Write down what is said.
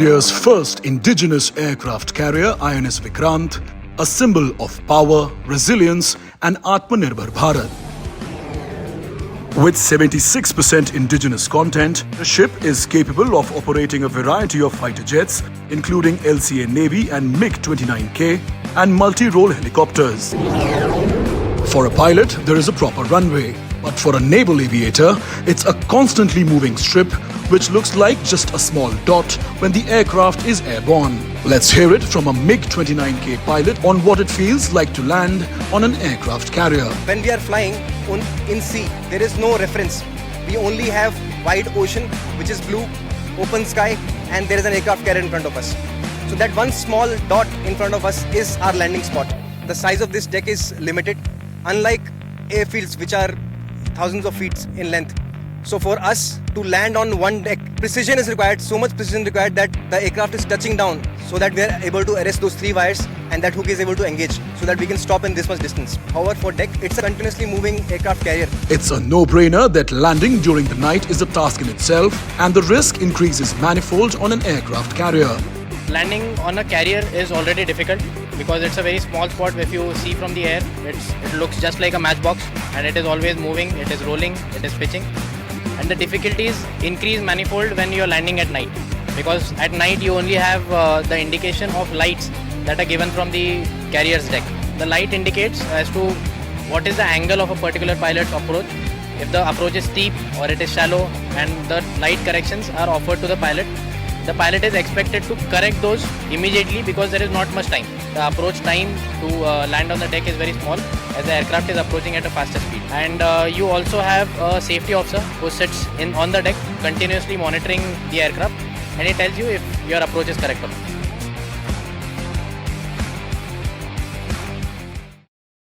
India's first indigenous aircraft carrier, INS Vikrant, a symbol of power, resilience and Atmanirbhar Bharat. With 76% indigenous content, the ship is capable of operating a variety of fighter jets, including LCA Navy and MiG-29K and multi-role helicopters. For a pilot, there is a proper runway, but for a naval aviator, it's a constantly moving strip which looks like just a small dot when the aircraft is airborne. Let's hear it from a MiG-29K pilot on what it feels like to land on an aircraft carrier. When we are flying in sea, there is no reference. We only have wide ocean, which is blue, open sky, and there is an aircraft carrier in front of us. So that one small dot in front of us is our landing spot. The size of this deck is limited, unlike airfields which are thousands of feet in length. So for us to land on one deck, precision is required, so much precision required that the aircraft is touching down so that we are able to arrest those three wires and that hook is able to engage so that we can stop in this much distance. However, for deck, it's a continuously moving aircraft carrier. It's a no-brainer that landing during the night is a task in itself and the risk increases manifold on an aircraft carrier. Landing on a carrier is already difficult because it's a very small spot. If you see from the air, it looks just like a matchbox and it is always moving, it is rolling, it is pitching. And the difficulties increase manifold when you are landing at night, because at night you only have the indication of lights that are given from the carrier's deck. The light indicates as to what is the angle of a particular pilot's approach, if the approach is steep or it is shallow, and the light corrections are offered to the pilot. The pilot is expected to correct those immediately because there is not much time. The approach time to land on the deck is very small as the aircraft is approaching at a faster speed. And you also have a safety officer who sits on the deck continuously monitoring the aircraft, and he tells you if your approach is correct or not.